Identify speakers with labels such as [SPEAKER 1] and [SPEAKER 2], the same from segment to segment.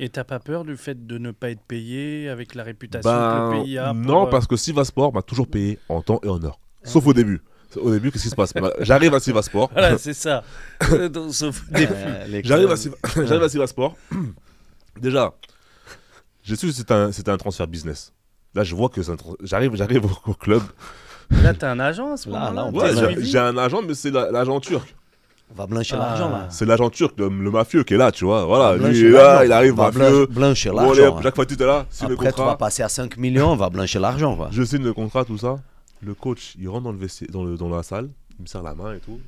[SPEAKER 1] Et t'as pas peur du fait de ne pas être payé avec la réputation
[SPEAKER 2] Ben,
[SPEAKER 1] que le pays a
[SPEAKER 2] non, parce que Sivasport m'a toujours payé en temps et en heure. Sauf au début. Au début, qu'est-ce qui se passe? J'arrive à Sivasport.
[SPEAKER 1] Voilà, c'est ça. Sauf au début.
[SPEAKER 2] J'arrive à Sivasport. Déjà, j'ai su que c'était un transfert business. Là, je vois que j'arrive au club.
[SPEAKER 1] Là, t'as un agent à ce
[SPEAKER 3] Là,
[SPEAKER 1] moment-là.
[SPEAKER 3] on
[SPEAKER 2] Ouais,
[SPEAKER 3] t'es
[SPEAKER 2] j'ai un agent, mais c'est l'agent turc.
[SPEAKER 3] On va blanchir l'argent, là.
[SPEAKER 2] C'est l'agent turc, le mafieux qui est là, tu vois. Voilà,
[SPEAKER 3] Blanchir
[SPEAKER 2] lui il est là,
[SPEAKER 3] l'argent.
[SPEAKER 2] il arrive
[SPEAKER 3] On va
[SPEAKER 2] mafieux.
[SPEAKER 3] blanchir
[SPEAKER 2] Bon,
[SPEAKER 3] l'argent.
[SPEAKER 2] allez, Jacques Fatih, t'es là, signe le
[SPEAKER 3] Après, tu vas
[SPEAKER 2] contrat.
[SPEAKER 3] passer à 5 millions, on va blanchir l'argent, quoi.
[SPEAKER 2] Je signe le contrat, tout ça. Le coach, il rentre dans le vestiaire, dans la salle, il me serre la main et tout.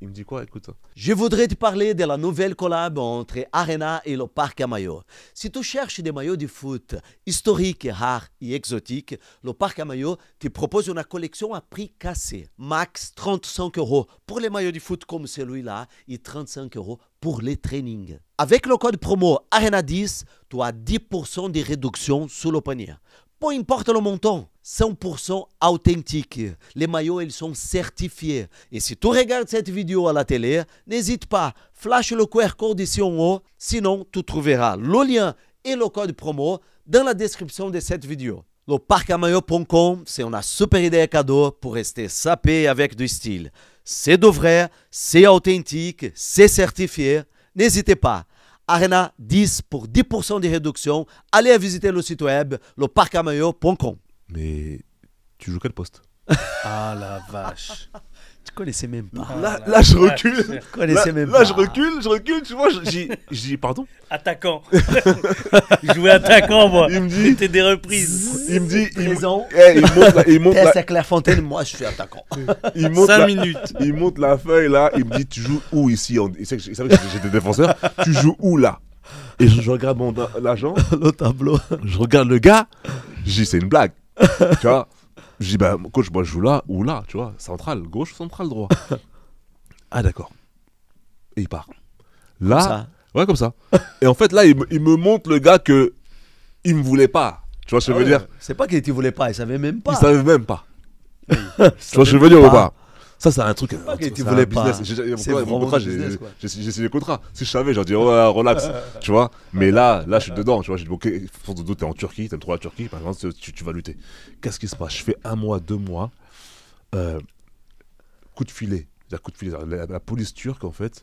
[SPEAKER 2] Il me dit quoi? Écoute ça.
[SPEAKER 3] Je voudrais te parler de la nouvelle collab entre Arena et le Parc à maillots. Si tu cherches des maillots de foot historiques, rares et exotiques, le Parc à maillots te propose une collection à prix cassé. Max 35 € pour les maillots de foot comme celui-là et 35 € pour les trainings. Avec le code promo ARENA10, tu as 10% de réduction sur le panier. Peu importe le montant, 100% authentique. Les maillots, ils sont certifiés. Et si tu regardes cette vidéo à la télé, n'hésite pas, flash le QR code ici en haut. Sinon, tu trouveras le lien et le code promo dans la description de cette vidéo. Le parcamaillot.com, c'est une super idée cadeau pour rester sapé avec du style. C'est de vrai, c'est authentique, c'est certifié. N'hésitez pas. Arena 10 pour 10% de réduction. Allez visiter le site web, leparcamaillot.com.
[SPEAKER 2] Mais tu joues quel poste?
[SPEAKER 1] Ah la vache.
[SPEAKER 3] Tu connaissais même pas.
[SPEAKER 2] Là, je recule.
[SPEAKER 3] Tu connaissais même
[SPEAKER 2] Là,
[SPEAKER 3] pas.
[SPEAKER 2] je recule, tu vois. Je dis, pardon.
[SPEAKER 1] Attaquant. Je jouais attaquant, moi.
[SPEAKER 2] Il me dit-
[SPEAKER 1] C'était des reprises.
[SPEAKER 2] Il me dit,
[SPEAKER 3] Raison.
[SPEAKER 2] il monte
[SPEAKER 3] Test à Clairefontaine, moi je suis attaquant.
[SPEAKER 2] il monte
[SPEAKER 1] 5
[SPEAKER 2] la-
[SPEAKER 1] minutes.
[SPEAKER 2] il monte la feuille là, il me dit tu joues où ici? Il savait que j'étais défenseur. Tu joues où là? Et je regarde l'agent,
[SPEAKER 3] Le tableau.
[SPEAKER 2] je regarde le gars, je dis c'est une blague. Tu vois? Je dis bah coach, moi je joue là ou là, tu vois, central, gauche, central, droit. Ah d'accord. Et il part. Là,
[SPEAKER 3] ça.
[SPEAKER 2] ouais comme ça. Et en fait là, il me montre le gars que il me voulait pas. Tu vois ce que je veux dire?
[SPEAKER 3] C'est pas qu'il ne voulait pas, il savait même pas.
[SPEAKER 2] Il savait même pas. Tu vois ce que je veux dire ou pas? Ça, c'est un truc.
[SPEAKER 3] pas qu'il
[SPEAKER 2] c'est
[SPEAKER 3] voulait
[SPEAKER 2] un business.
[SPEAKER 3] pas. C'est
[SPEAKER 2] Mon
[SPEAKER 3] vraiment
[SPEAKER 2] contrat,
[SPEAKER 3] du business, quoi.
[SPEAKER 2] j'ai signé le contrat. Si je savais, j'aurais dit, ouais, relax. Tu vois. Mais là, je suis dedans. Tu vois. J'ai dit, ok, sans doute, t'es en Turquie, t'aimes trop la Turquie. Par exemple, tu vas lutter. Qu'est-ce qui se passe? Je fais 1 mois, 2 mois. Coup de filet. Coup de filet. La police turque, en fait,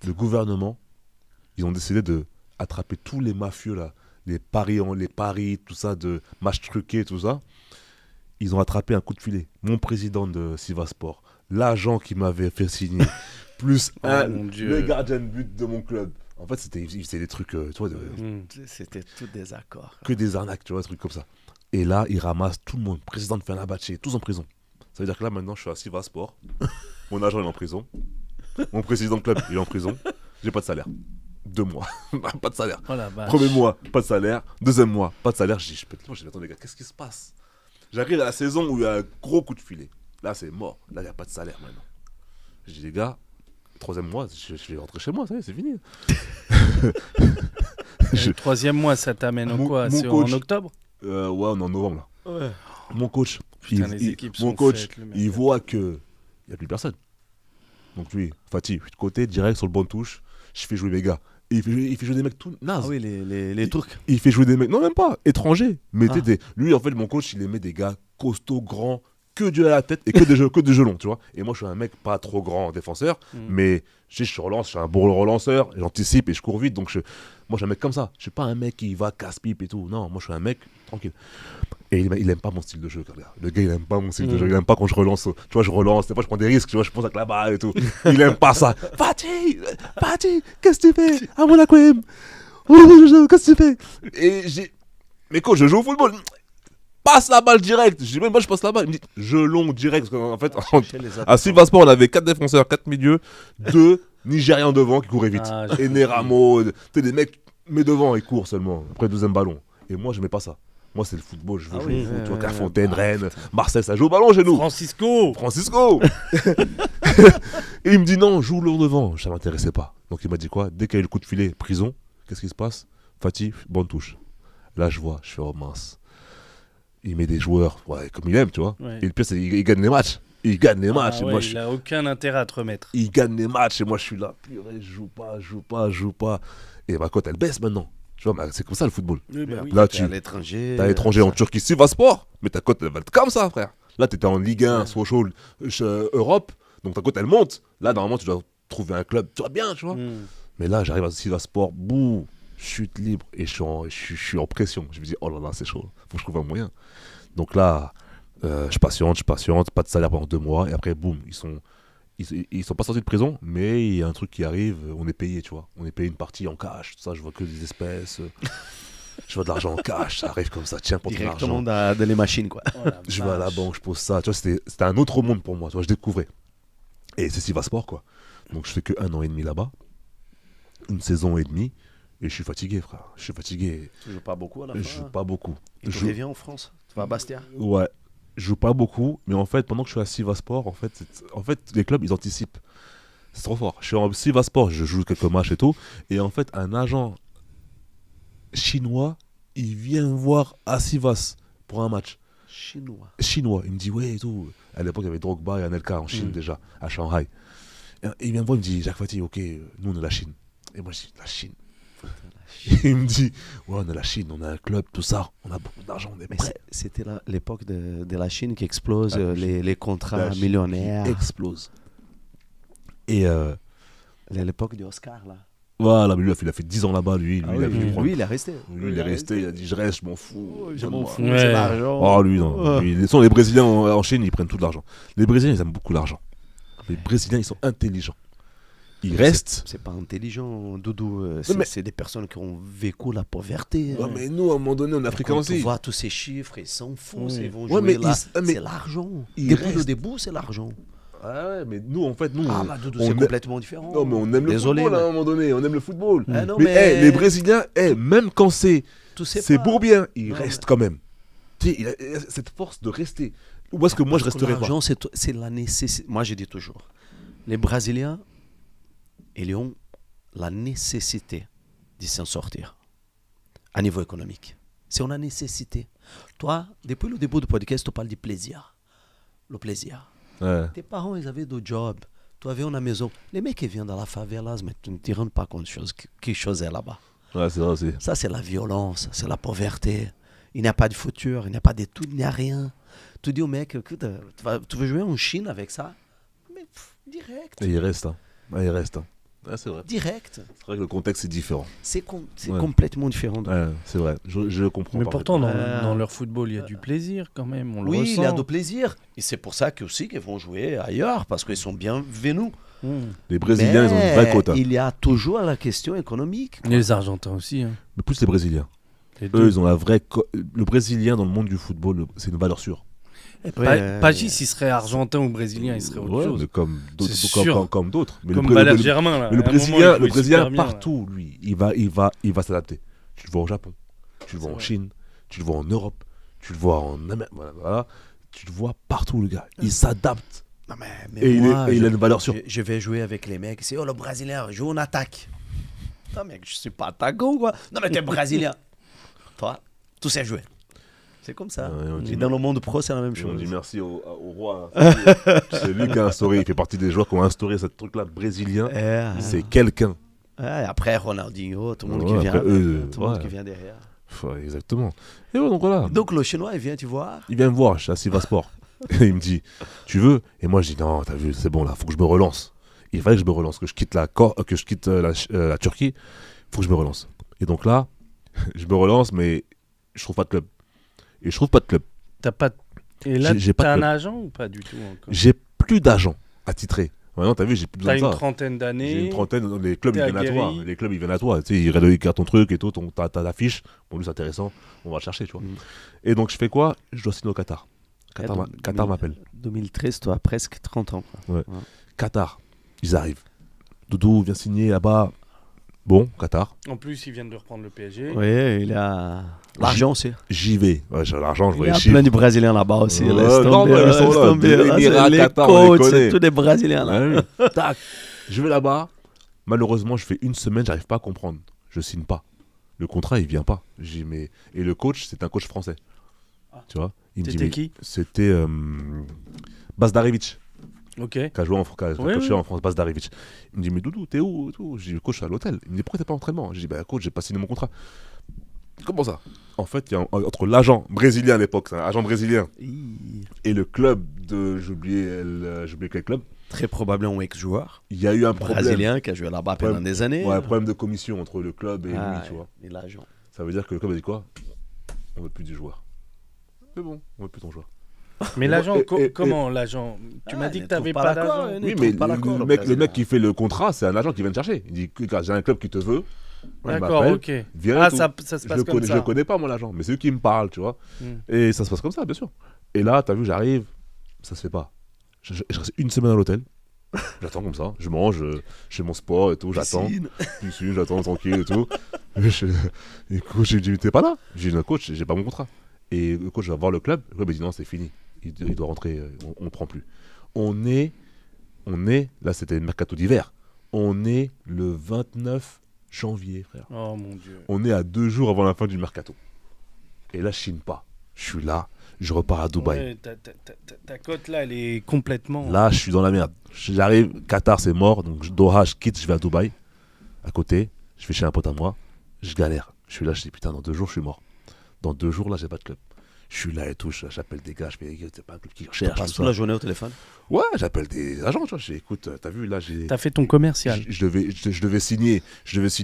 [SPEAKER 2] le gouvernement, ils ont décidé de attraper tous les mafieux, là. Les paris, tout ça, de matchs truqués, tout ça. Ils ont attrapé un coup de filet. Mon président de Sivasport, l'agent qui m'avait fait signer, plus
[SPEAKER 1] mon Dieu.
[SPEAKER 2] le gardien de but de mon club. En fait, c'était des trucs, tu vois,
[SPEAKER 3] C'était tout des accords.
[SPEAKER 2] que des arnaques, tu vois, des trucs comme ça. Et là, ils ramassent tout le monde. Président de Fenerbahçe, tous en prison. Ça veut dire que là, maintenant, je suis à Sivasport. Mon agent, il est en prison. Mon président de club, il est en prison. J'ai pas de salaire. 2 mois, pas de salaire.
[SPEAKER 1] Oh la vache.
[SPEAKER 2] Premier mois, pas de salaire. Deuxième mois, pas de salaire. Je dis, attends les gars, qu'est-ce qui se passe? J'arrive à la saison où il y a un gros coup de filet. Là, c'est mort. Là, il n'y a pas de salaire maintenant. Je dis, les gars, 3e mois, je vais rentrer chez moi, ça y est, c'est fini.
[SPEAKER 1] Le 3e mois, ça t'amène
[SPEAKER 2] Mon-
[SPEAKER 1] au quoi?
[SPEAKER 2] mon
[SPEAKER 1] C'est
[SPEAKER 2] coach.
[SPEAKER 1] en octobre?
[SPEAKER 2] Ouais, on est en novembre là.
[SPEAKER 3] Ouais.
[SPEAKER 2] Mon coach,
[SPEAKER 1] Putain, les équipes
[SPEAKER 2] mon
[SPEAKER 1] sont
[SPEAKER 2] coach,
[SPEAKER 1] faites, le mec.
[SPEAKER 2] il voit que il n'y a plus personne. Donc lui, Fatih, de côté, direct sur le banc de touche, je fais jouer mes gars. Et il fait jouer des mecs tout nazes.
[SPEAKER 3] Ah oui, les Turcs.
[SPEAKER 2] Il fait jouer des mecs, non même pas, étrangers. Mais
[SPEAKER 3] Ah.
[SPEAKER 2] lui en fait, mon coach, il aimait des gars costauds, grands, que Dieu à la tête et que des gelons, tu vois. Et moi, je suis un mec pas trop grand défenseur, mais je relance, je suis un bon relanceur, j'anticipe et je cours vite. Donc moi, je suis un mec comme ça. Je suis pas un mec qui va casse-pipe et tout. Non, moi, je suis un mec tranquille. Et il aime pas mon style de jeu, regarde. Le gars, il aime pas mon style de jeu. Il aime pas quand je relance. Tu vois, je relance. Des fois, je prends des risques. Tu vois, je pense avec la balle et tout. Il aime pas ça. Fatih, qu'est-ce que tu fais? Ah, mon aquarium. Qu'est-ce que tu fais? Et j'ai. Mais quand je joue au football, passe la balle direct. Je dis, même moi, je passe la balle. Il me dit, je long direct. Parce qu'en fait, à Sivasport, on avait 4 défenseurs, 4 milieux, 2 Nigérians devant qui couraient vite.
[SPEAKER 1] Ah,
[SPEAKER 2] Et Neramo, tu sais, des mecs, mais devant, ils courent seulement. Après, le 2e ballon. Et moi, je mets pas ça. Moi, c'est le football. Je veux jouer au foot. Tu vois, Clairefontaine, Rennes, Marseille, ça joue au ballon chez nous. Francisco. Et il me dit non, joue lourd devant. Ça m'intéressait pas. Donc il m'a dit quoi? Dès qu'il y a eu le coup de filet, prison, qu'est-ce qui se passe? Fatih, bonne touche. Là, je vois, je fais oh mince. Il met des joueurs, ouais, comme il aime, tu vois.
[SPEAKER 1] Ouais.
[SPEAKER 2] Et le pire, c'est qu'il gagne les matchs. Il gagne les matchs.
[SPEAKER 1] Ah
[SPEAKER 2] Et
[SPEAKER 1] ouais,
[SPEAKER 2] moi,
[SPEAKER 1] il a aucun intérêt à te remettre.
[SPEAKER 2] il gagne les matchs. Et moi, je suis là. Purée, je joue pas. Et ma cote, elle baisse maintenant. Tu vois, c'est comme ça le football.
[SPEAKER 1] Oui, bah oui.
[SPEAKER 2] Là,
[SPEAKER 3] T'es à l'étranger.
[SPEAKER 2] t'es à l'étranger en Turquie, Sivasspor, mais ta cote, elle va être comme ça, frère. Là, t'étais en Ligue 1, Social, Europe, donc ta cote, elle monte. Là, normalement, tu dois trouver un club, tu vois bien, tu vois. Mais là, j'arrive à Sivasspor, bouh, chute libre, et je suis en pression. Je me dis, oh là là, c'est chaud, faut que je trouve un moyen. Donc là, je patiente, pas de salaire pendant 2 mois, et après, boum, ils sont pas sortis de prison, mais il y a un truc qui arrive, on est payé, tu vois. On est payé une partie en cash, tout ça, je vois que des espèces. Je vois de l'argent en cash, ça arrive comme ça, tiens, pour ton
[SPEAKER 3] Directement
[SPEAKER 2] argent.
[SPEAKER 3] dans les machines, quoi.
[SPEAKER 1] Oh la
[SPEAKER 2] Je vais à la
[SPEAKER 1] vache.
[SPEAKER 2] banque, je pose ça, tu vois, c'était un autre monde pour moi, tu vois, je découvrais. Et c'est Sivasspor, quoi. Donc je fais que 1 an et demi là-bas, une saison et demie, et je suis fatigué, frère. Je suis fatigué,
[SPEAKER 3] Tu joues pas beaucoup à la
[SPEAKER 2] je
[SPEAKER 3] fin.
[SPEAKER 2] joue pas beaucoup.
[SPEAKER 3] Et tu
[SPEAKER 2] Je-
[SPEAKER 3] reviens en France. Tu vas à Bastia.
[SPEAKER 2] Ouais, je joue pas beaucoup, mais en fait, pendant que je suis à Sivasspor, en fait, les clubs, ils anticipent. C'est trop fort. Je suis en Sivasspor, je joue quelques matchs et tout, et en fait, un agent chinois, il vient me voir à Sivas pour un match.
[SPEAKER 3] Chinois.
[SPEAKER 2] Il me dit, ouais, et tout. À l'époque, il y avait Drogba et Anelka en Chine déjà, à Shanghai. Et il vient me voir, il me dit, Jacques Fatih, ok, nous on est la Chine. Et moi je dis, la Chine. Et il me dit, ouais, on est la Chine, on a un club, tout ça, on a beaucoup d'argent, on est
[SPEAKER 3] Mais
[SPEAKER 2] prêts.
[SPEAKER 3] c'était l'époque de la Chine qui explose,
[SPEAKER 2] La Chine.
[SPEAKER 3] les contrats
[SPEAKER 2] La Chine
[SPEAKER 3] millionnaires.
[SPEAKER 2] qui explose. Et
[SPEAKER 3] L'époque de Oscar, là.
[SPEAKER 2] voilà, mais lui, il a fait 10 ans là-bas, lui.
[SPEAKER 3] Ah
[SPEAKER 2] Il a
[SPEAKER 3] oui,
[SPEAKER 2] voulu prendre-
[SPEAKER 3] lui, il est resté.
[SPEAKER 2] lui, il est resté, il a dit, je reste, je m'en fous.
[SPEAKER 3] Je m'en
[SPEAKER 2] donne-moi.
[SPEAKER 3] fous,
[SPEAKER 1] Ouais.
[SPEAKER 3] c'est l'argent.
[SPEAKER 2] Oh, lui, non. Lui, les Brésiliens en Chine, ils prennent tout l'argent. Les Brésiliens, ils aiment beaucoup l'argent. Les Brésiliens, ils sont intelligents. Ils restent.
[SPEAKER 3] C'est pas intelligent, Doudou.
[SPEAKER 2] mais-
[SPEAKER 3] C'est des personnes qui ont vécu la pauvreté.
[SPEAKER 2] Ouais, mais nous, à un moment donné, on est africains
[SPEAKER 3] Quand tu
[SPEAKER 2] aussi.
[SPEAKER 3] vois tous ces chiffres, ils s'en foutent. Ils vont
[SPEAKER 2] Ouais,
[SPEAKER 3] jouer
[SPEAKER 2] mais
[SPEAKER 3] là.
[SPEAKER 2] mais-
[SPEAKER 3] C'est l'argent.
[SPEAKER 2] ils
[SPEAKER 3] Début de
[SPEAKER 2] restent.
[SPEAKER 3] début, c'est l'argent.
[SPEAKER 2] Ah ouais, mais nous, en fait, nous.
[SPEAKER 3] Ah bah Doudou,
[SPEAKER 2] on
[SPEAKER 3] c'est
[SPEAKER 2] aime-
[SPEAKER 3] complètement différent.
[SPEAKER 2] Non, mais on aime le
[SPEAKER 3] Désolé,
[SPEAKER 2] football
[SPEAKER 3] mais
[SPEAKER 2] à un moment donné. On aime le football.
[SPEAKER 3] Ah non,
[SPEAKER 2] mais
[SPEAKER 3] mais-
[SPEAKER 2] les Brésiliens, même quand c'est
[SPEAKER 3] tu sais
[SPEAKER 2] c'est
[SPEAKER 3] pas.
[SPEAKER 2] Bourbien, ils
[SPEAKER 3] Non,
[SPEAKER 2] restent quand même. Tu sais, il a cette force de rester. Où est-ce que moi, je
[SPEAKER 3] Parce que
[SPEAKER 2] resterai pas?
[SPEAKER 3] l'argent, c'est la nécessité. Moi, je dis toujours, les Brésiliens, ils ont la nécessité de s'en sortir à niveau économique. C'est une nécessité. Toi, depuis le début du podcast, tu parles du plaisir. Le plaisir.
[SPEAKER 2] Ouais.
[SPEAKER 3] Tes parents, ils avaient des jobs. Tu avais une maison. Les mecs qui viennent dans la favela, mais tu ne te rends pas compte que chose est là-bas.
[SPEAKER 2] Ouais, c'est vrai aussi.
[SPEAKER 3] Ça, c'est la violence, c'est la pauvreté. Il n'y a pas de futur, il n'y a pas d'études, il n'y a rien. Tu dis au mec, écoute, tu veux jouer en Chine avec ça? Mais direct.
[SPEAKER 2] Et il reste. Hein. Ouais, il reste. Hein. Ouais, c'est vrai.
[SPEAKER 3] Direct.
[SPEAKER 2] C'est vrai que le contexte est différent.
[SPEAKER 3] C'est
[SPEAKER 2] Ouais.
[SPEAKER 3] complètement différent.
[SPEAKER 2] Ouais, c'est vrai. Je le comprends.
[SPEAKER 1] Mais pourtant,
[SPEAKER 3] parfaitement.
[SPEAKER 1] dans leur football, il y a du plaisir quand même. On le
[SPEAKER 3] Oui,
[SPEAKER 1] ressent.
[SPEAKER 3] il y a de plaisir. Et c'est pour ça aussi qu'ils vont jouer ailleurs, parce qu'ils sont bienvenus.
[SPEAKER 2] Les Brésiliens, ils ont une vraie
[SPEAKER 3] Mais
[SPEAKER 2] cote. Hein.
[SPEAKER 3] il y a toujours la question économique.
[SPEAKER 1] Et les Argentins aussi. Hein.
[SPEAKER 2] Mais plus les Brésiliens.
[SPEAKER 1] Les
[SPEAKER 2] Eux,
[SPEAKER 1] deux.
[SPEAKER 2] ils ont la vraie. Le Brésilien dans le monde du football, c'est une valeur sûre.
[SPEAKER 1] Pagis, s'il serait argentin ou brésilien, il serait autre
[SPEAKER 2] Ouais,
[SPEAKER 1] chose.
[SPEAKER 2] mais comme d'autres.
[SPEAKER 1] C'est
[SPEAKER 2] comme-
[SPEAKER 1] sûr.
[SPEAKER 2] comme- comme d'autres. Mais
[SPEAKER 1] Comme
[SPEAKER 2] le-
[SPEAKER 1] Valère
[SPEAKER 2] le-
[SPEAKER 1] Germain. Là.
[SPEAKER 2] Mais le
[SPEAKER 1] À un moment,
[SPEAKER 2] Brésilien,
[SPEAKER 1] il jouait super bien, là.
[SPEAKER 2] partout, lui, il va s'adapter. Tu le vois au Japon, tu le vois en Chine, tu le vois en Europe, tu le vois en Amérique, voilà. Tu le vois partout, le gars. Il s'adapte.
[SPEAKER 3] Non, mais
[SPEAKER 2] Et,
[SPEAKER 3] moi,
[SPEAKER 2] il a une valeur sûre.
[SPEAKER 3] je vais jouer avec les mecs. C'est, oh, le Brésilien joue en attaque. Non, mec, je suis pas attaquant, quoi. Non, mais t'es Brésilien. Toi, tu sais jouer. C'est comme ça.
[SPEAKER 2] Ouais, on dit-
[SPEAKER 3] Et dans le monde pro, c'est la même
[SPEAKER 2] On
[SPEAKER 3] chose.
[SPEAKER 2] dit merci au roi. C'est lui qui a instauré, il fait partie des joueurs qui ont instauré ce truc-là brésilien. C'est quelqu'un.
[SPEAKER 3] Après Ronaldinho, tout le monde
[SPEAKER 2] Ouais,
[SPEAKER 3] qui vient,
[SPEAKER 2] après eux,
[SPEAKER 3] tout le monde
[SPEAKER 2] ouais.
[SPEAKER 3] qui vient derrière.
[SPEAKER 2] Ouais, exactement. Et ouais, donc voilà.
[SPEAKER 3] Donc le Chinois, il vient, tu vois.
[SPEAKER 2] Il vient me voir, je suis à Sivasspor. Et il me dit, tu veux? Et moi, je dis, non, t'as vu, c'est bon là, faut que je me relance. Il fallait que je me relance, que je quitte la Turquie, faut que je me relance. Et donc là, je me relance, mais je trouve pas de club. Et je trouve pas de club.
[SPEAKER 1] T'as pas... Et là,
[SPEAKER 2] J'ai pas
[SPEAKER 1] t'as
[SPEAKER 2] de
[SPEAKER 1] un
[SPEAKER 2] club.
[SPEAKER 1] agent ou pas du tout encore?
[SPEAKER 2] J'ai plus d'agent attitré. Maintenant, t'as vu, j'ai plus besoin
[SPEAKER 1] T'as
[SPEAKER 2] de
[SPEAKER 1] une
[SPEAKER 2] ça.
[SPEAKER 1] trentaine
[SPEAKER 2] J'ai
[SPEAKER 1] d'années.
[SPEAKER 2] une trentaine, les clubs
[SPEAKER 1] t'es
[SPEAKER 2] ils viennent à toi.
[SPEAKER 1] aguerri.
[SPEAKER 2] Les clubs ils viennent à toi. Tu sais, ils regardent ton truc et tout, t'as ta fiche. Bon, lui c'est intéressant, on va le chercher, tu vois. Et donc je fais quoi? Je dois signer au Qatar. Qatar m'appelle.
[SPEAKER 3] 2013, toi, presque 30 ans. Quoi.
[SPEAKER 2] Qatar, ils arrivent. Doudou vient signer là-bas. Bon, Qatar.
[SPEAKER 1] En plus, ils viennent de reprendre le PSG.
[SPEAKER 3] Oui, il a l'argent aussi.
[SPEAKER 2] J'y vais. Ouais, j'ai l'argent, je vois
[SPEAKER 3] Il y
[SPEAKER 2] les
[SPEAKER 3] a
[SPEAKER 2] chiffres.
[SPEAKER 3] plein de Brésiliens là-bas aussi.
[SPEAKER 2] Ouais,
[SPEAKER 3] Laisse
[SPEAKER 2] non,
[SPEAKER 3] tomber,
[SPEAKER 2] mais ils sont
[SPEAKER 3] laisse
[SPEAKER 2] là.
[SPEAKER 3] tomber,
[SPEAKER 2] Des
[SPEAKER 3] là,
[SPEAKER 2] Émirats,
[SPEAKER 3] c'est les
[SPEAKER 2] Qatar, on les
[SPEAKER 3] coachs,
[SPEAKER 2] connaît.
[SPEAKER 3] c'est tous des Brésiliens là.
[SPEAKER 2] Ouais, oui. Tac. Je vais là-bas. Malheureusement, je fais une semaine, j'arrive pas à comprendre. Je signe pas. Le contrat, il vient pas. J'ai mais et le coach, c'est un coach français. Tu vois? Il me dit
[SPEAKER 1] C'était
[SPEAKER 2] mais
[SPEAKER 1] qui?
[SPEAKER 2] C'était Bazdarevic.
[SPEAKER 1] Ok.
[SPEAKER 2] Qui a joué en France,
[SPEAKER 1] Oui, oui.
[SPEAKER 2] en France, Bazdarevic. Il me dit mais Doudou, t'es où et tout? Je dis coach à l'hôtel. Il me dit pourquoi t'es pas en entraînement? Je dis bah coach, j'ai pas signé mon contrat. Comment ça? En fait, il y a entre l'agent brésilien à l'époque, c'est un agent brésilien, et le club de. J'ai oublié quel club.
[SPEAKER 3] Très probablement un ex-joueur
[SPEAKER 2] Il y a eu un problème.
[SPEAKER 3] brésilien qui a joué là-bas pendant
[SPEAKER 2] Problème-
[SPEAKER 3] des années.
[SPEAKER 2] Ouais, problème de commission entre le club et
[SPEAKER 3] Ah,
[SPEAKER 2] lui, tu vois.
[SPEAKER 3] et l'agent.
[SPEAKER 2] Ça veut dire que le club a dit quoi? On veut plus du joueur. C'est bon, on veut plus ton joueur.
[SPEAKER 1] Mais l'agent,
[SPEAKER 2] Et-
[SPEAKER 1] comment l'agent? Tu m'as dit que t'avais pas d'agent.
[SPEAKER 2] Oui, mais le mec qui fait le contrat, c'est un agent qui vient te chercher. Il dit, regarde, j'ai un club qui te veut. Il
[SPEAKER 1] D'accord,
[SPEAKER 2] m'appelle,
[SPEAKER 1] ok.
[SPEAKER 2] viens et
[SPEAKER 1] Ah,
[SPEAKER 2] tout.
[SPEAKER 1] ça se passe
[SPEAKER 2] je
[SPEAKER 1] comme ça.
[SPEAKER 2] Je le connais pas, moi, l'agent, mais c'est eux qui me parlent, tu vois.
[SPEAKER 1] Hmm.
[SPEAKER 2] Et ça se passe comme ça, bien sûr. Et là, t'as vu, j'arrive, ça se fait pas. Je reste une semaine à l'hôtel. J'attends comme ça. Je mange, je fais mon sport et tout. J'attends. Piscine, j'attends tranquille et tout. Et le coach, j'ai dit, t'es pas là? J'ai dit, non, coach, j'ai pas mon contrat. Et le coach va voir le club. Le club, il dit, non, c'est fini. Il doit rentrer, on ne prend plus. On est, là, c'était le mercato d'hiver. On est le 29 janvier, frère.
[SPEAKER 1] Oh mon dieu.
[SPEAKER 2] On est à 2 jours avant la fin du mercato. Et là, je chine pas. Je suis là, je repars à Dubaï.
[SPEAKER 1] Ouais, ta cote là, elle est complètement.
[SPEAKER 2] Là, je suis dans la merde. J'arrive, Qatar, c'est mort. Donc, Doha, je quitte, je vais à Dubaï. À côté, je vais chez un pote à moi. Je galère. Je suis là, je dis putain, dans 2 jours, je suis mort. Dans 2 jours, là, j'ai pas de club. Je suis là et tout, j'appelle des gars, je fais, c'est pas un club qui
[SPEAKER 3] Tu
[SPEAKER 2] recherche.
[SPEAKER 3] passes
[SPEAKER 2] tout
[SPEAKER 3] toute
[SPEAKER 2] ça.
[SPEAKER 3] la journée au téléphone.
[SPEAKER 2] Ouais, j'appelle des agents, tu vois. Je dis, écoute, t'as vu, là, j'ai.
[SPEAKER 1] T'as fait ton commercial.
[SPEAKER 2] Je devais signer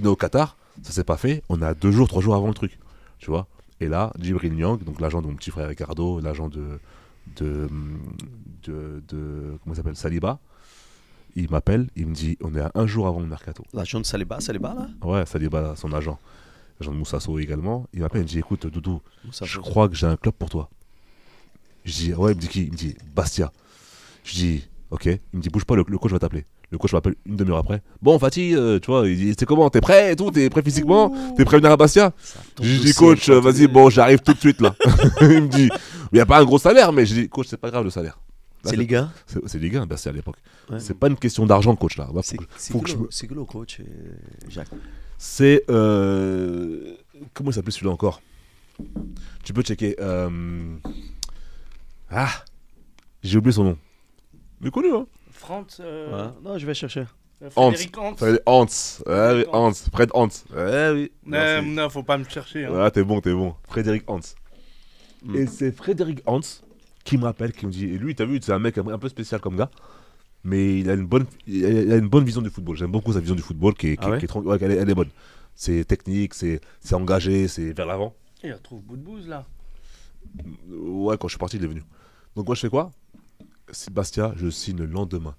[SPEAKER 2] au Qatar, ça s'est pas fait. On a 2 jours, 3 jours avant le truc, tu vois. Et là, Djibril Niang, donc l'agent de mon petit frère Ricardo, l'agent de comment il s'appelle, Saliba, il m'appelle, il me dit, on est à 1 jour avant le mercato.
[SPEAKER 3] L'agent de Saliba là.
[SPEAKER 2] Ouais, Saliba, son agent, l'agent de Moussasso également. Il m'appelle, il me dit, écoute, Doudou,
[SPEAKER 3] Moussa
[SPEAKER 2] je
[SPEAKER 3] Sow.
[SPEAKER 2] crois que j'ai un club pour toi. Je dis, ouais, il me dit qui? Il me dit, Bastia. Je dis, ok. Il me dit, bouge pas, le coach va t'appeler. Le coach m'appelle une demi-heure après. Bon, Fatih, tu vois, il dit, c'est comment? T'es prêt et tout? T'es prêt physiquement? T'es prêt à venir à Bastia?
[SPEAKER 3] Ça tombe
[SPEAKER 2] Je
[SPEAKER 3] du
[SPEAKER 2] dis,
[SPEAKER 3] ciel,
[SPEAKER 2] coach,
[SPEAKER 3] quand
[SPEAKER 2] vas-y,
[SPEAKER 3] tu-
[SPEAKER 2] bon, j'arrive tout de suite là. Il me dit, il n'y a pas un gros salaire, mais je dis, coach, c'est pas grave le salaire. Là,
[SPEAKER 3] C'est les gars.
[SPEAKER 2] C'est Ligue 1, Bastia à l'époque.
[SPEAKER 3] Ouais.
[SPEAKER 2] C'est pas une question d'argent, coach là. Là,
[SPEAKER 3] C'est
[SPEAKER 2] faut que je me-
[SPEAKER 3] c'est que le coach, Jacques.
[SPEAKER 2] C'est. Comment il s'appelait celui-là encore? Tu peux checker. Ah! J'ai oublié son nom. Mais connu, hein?
[SPEAKER 1] France.
[SPEAKER 3] Ouais. Non, je vais chercher.
[SPEAKER 1] Frédéric Hans.
[SPEAKER 2] Fred Hans. Ouais, oui, Hans. Fred Hans. Ouais, oui.
[SPEAKER 1] Non, faut pas me chercher. Hein.
[SPEAKER 2] Ouais, t'es bon, t'es bon. Frédéric Hans.
[SPEAKER 3] Mm.
[SPEAKER 2] Et c'est Frédéric Hans qui m'appelle, qui me dit. Et lui, t'as vu, c'est un mec un peu spécial comme gars. Mais il a une bonne vision du football. J'aime beaucoup sa vision du football qui est,
[SPEAKER 3] Ah ouais
[SPEAKER 2] ouais, elle est bonne. C'est technique, c'est engagé, c'est vers l'avant.
[SPEAKER 1] Il retrouve bout de bouse là.
[SPEAKER 2] Ouais, quand je suis parti, il est venu. Donc moi, je fais quoi? C'est Bastia, je signe le lendemain.